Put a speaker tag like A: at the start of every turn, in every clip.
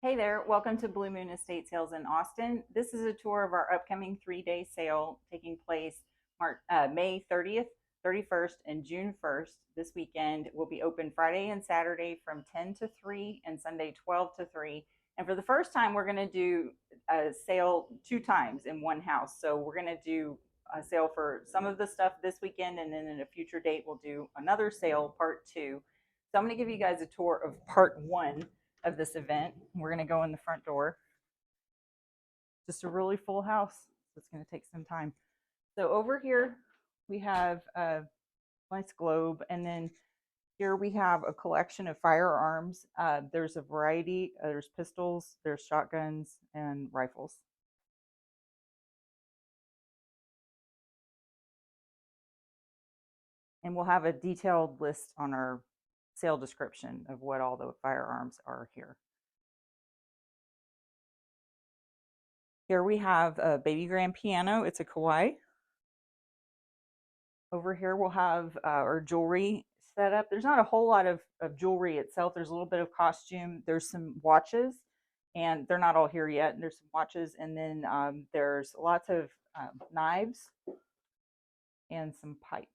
A: Hey there, welcome to Blue Moon Estate Sales in Austin. This is a tour of our upcoming 3-day sale taking place May 30th, 31st, and June 1st. This weekend will be open Friday and Saturday from 10 to 3 and Sunday 12 to 3. And for the first time, we're going to do a sale 2 times in one house. So we're going to do a sale for some of the stuff this weekend, and then in a future date, we'll do another sale, part 2. So I'm going to give you guys a tour of part 1 of this event. We're going to go in the front door. Just a really full house. So it's going to take some time. So over here, we have a nice globe. And then here we have a collection of firearms. There's a variety. There's pistols, there's shotguns, and rifles. And we'll have a detailed list on our sale description of what all the firearms are here. Here we have a baby grand piano. It's a Kawai. Over here we'll have our jewelry set up. There's not a whole lot of jewelry itself. There's a little bit of costume. There's some watches, and they're not all here yet. There's some watches, and then there's lots of knives and some pipes.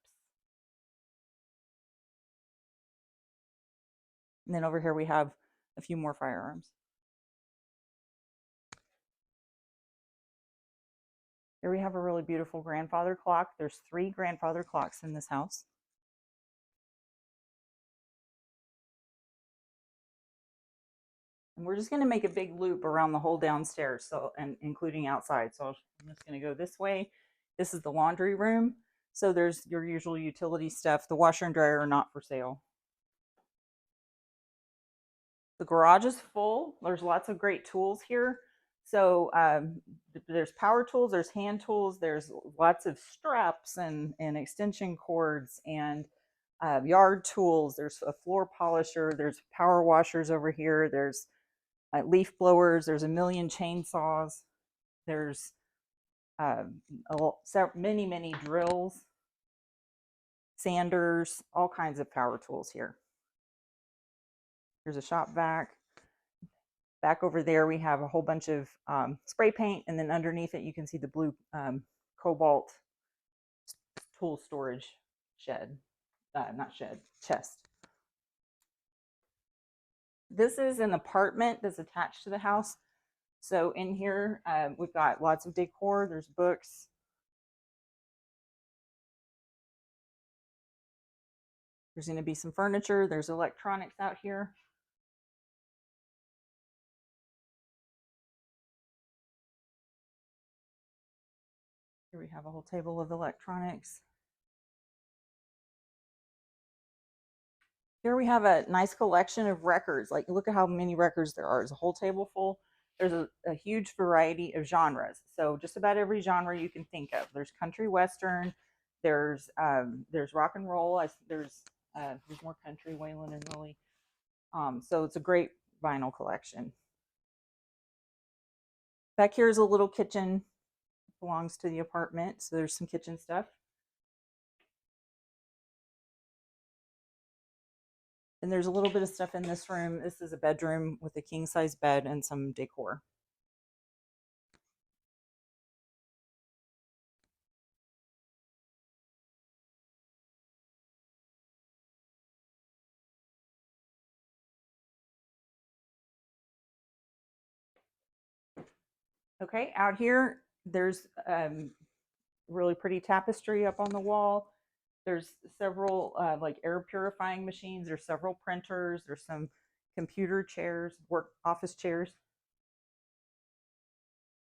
A: And then over here we have a few more firearms. Here we have a really beautiful grandfather clock. There's 3 grandfather clocks in this house. And we're just going to make a big loop around the whole downstairs, so and including outside. So I'm just going to go this way. This is the laundry room. So there's your usual utility stuff. The washer and dryer are not for sale. The garage is full. There's lots of great tools here. So there's power tools, there's hand tools, there's lots of straps and extension cords and yard tools. There's a floor polisher. There's power washers over here. There's leaf blowers. There's a million chainsaws. There's many drills, sanders, all kinds of power tools here. Here's a shop vac. Back over there, we have a whole bunch of spray paint, and then underneath it, you can see the blue cobalt tool storage shed, not shed, chest. This is an apartment that's attached to the house. So in here, we've got lots of decor. There's books. There's going to be some furniture. There's electronics out here. Here we have a whole table of electronics. Here we have a nice collection of records. Like, look at how many records there are. There's a whole table full. There's a huge variety of genres. So just about every genre you can think of. There's country western. There's rock and roll. There's more country, Waylon and Willie. So it's a great vinyl collection. Back here is a little kitchen. Belongs to the apartment. So there's some kitchen stuff. And there's a little bit of stuff in this room. This is a bedroom with a king size bed and some decor. Okay, out here, there's really pretty tapestry up on the wall. There's several like air purifying machines. There's several printers. There's some computer chairs, work office chairs.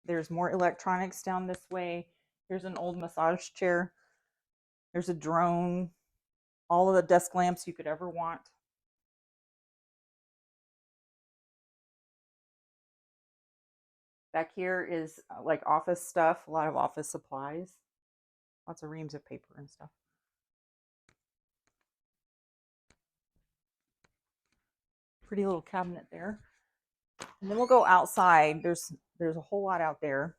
A: There's more electronics down this way. Here's an old massage chair. There's a drone. All of the desk lamps you could ever want. Back here is like office stuff, a lot of office supplies, lots of reams of paper and stuff. Pretty little cabinet there. And then we'll go outside. There's a whole lot out there.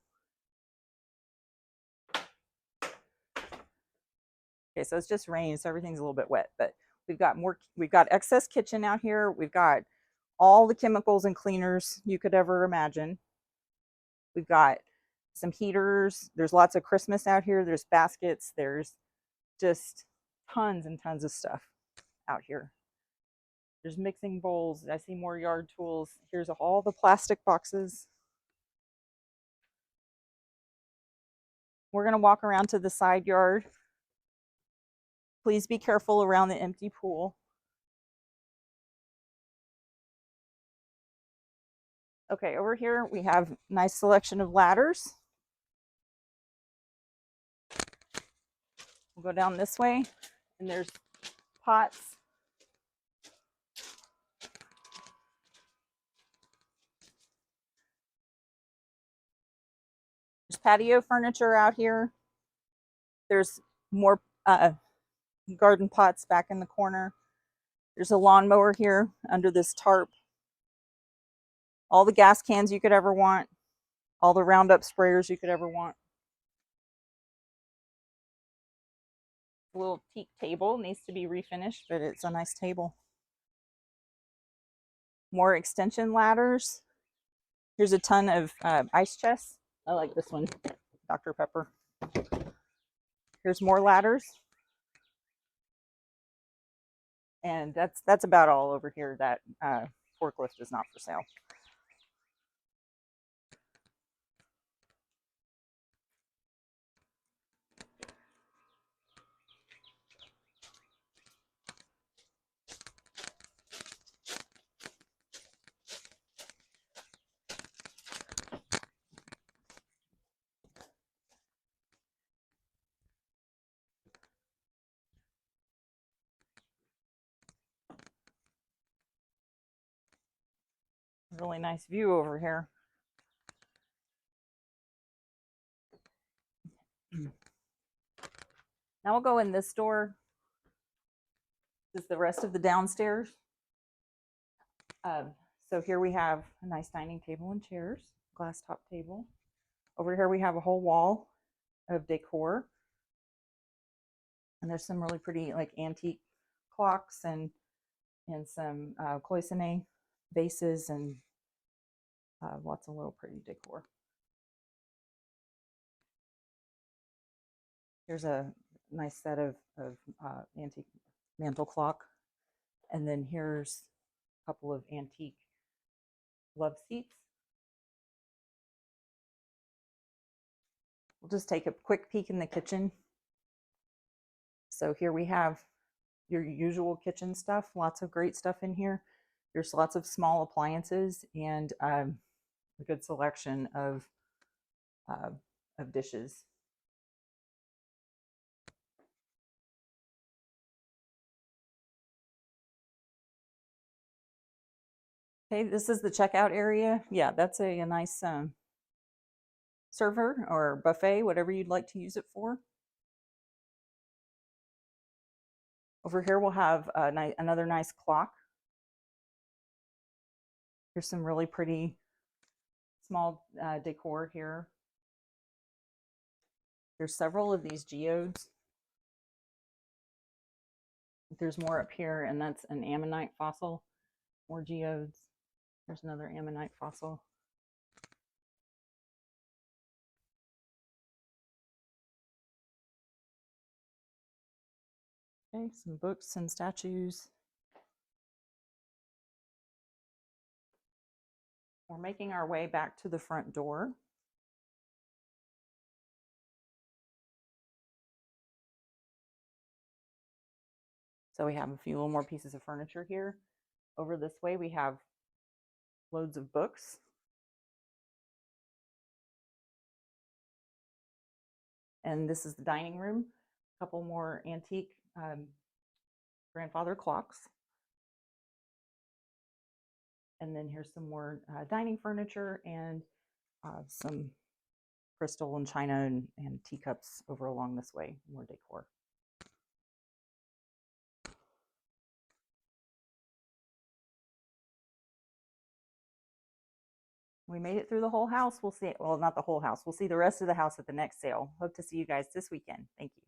A: Okay, so it's just rain, so everything's a little bit wet, but we've got excess kitchen out here. We've got all the chemicals and cleaners you could ever imagine. We've got some heaters. There's lots of Christmas out here. There's baskets. There's just tons and tons of stuff out here. There's mixing bowls. I see more yard tools. Here's all the plastic boxes. We're going to walk around to the side yard. Please be careful around the empty pool. Okay, over here we have a nice selection of ladders. We'll go down this way, and there's pots. There's patio furniture out here. There's more garden pots back in the corner. There's a lawnmower here under this tarp. All the gas cans you could ever want. All the Roundup sprayers you could ever want. A little teak table needs to be refinished, but it's a nice table. More extension ladders. Here's a ton of ice chests. I like this one, Dr. Pepper. Here's more ladders. And that's about all over here. That forklift is not for sale. Really nice view over here. Now we'll go in this door. This is the rest of the downstairs. So here we have a nice dining table and chairs, glass top table. Over here we have a whole wall of decor. And there's some really pretty like antique clocks and some cloisonne vases and lots of little pretty decor. Here's a nice set of antique mantle clock. And then here's a couple of antique love seats. We'll just take a quick peek in the kitchen. So here we have your usual kitchen stuff, lots of great stuff in here. There's lots of small appliances and a good selection of dishes. Okay, this is the checkout area. Yeah, that's a nice server or buffet, whatever you'd like to use it for. Over here we'll have another nice clock. Here's some really pretty small decor here. There's several of these geodes. There's more up here, and that's an ammonite fossil. More geodes. There's another ammonite fossil. Okay, some books and statues. We're making our way back to the front door. So we have a few little more pieces of furniture here. Over this way, we have loads of books. And this is the dining room. A couple more antique grandfather clocks. And then here's some more dining furniture and some crystal and china and teacups over along this way, more decor. We made it through the whole house. We'll see it. Well, not the whole house. We'll see the rest of the house at the next sale. Hope to see you guys this weekend. Thank you.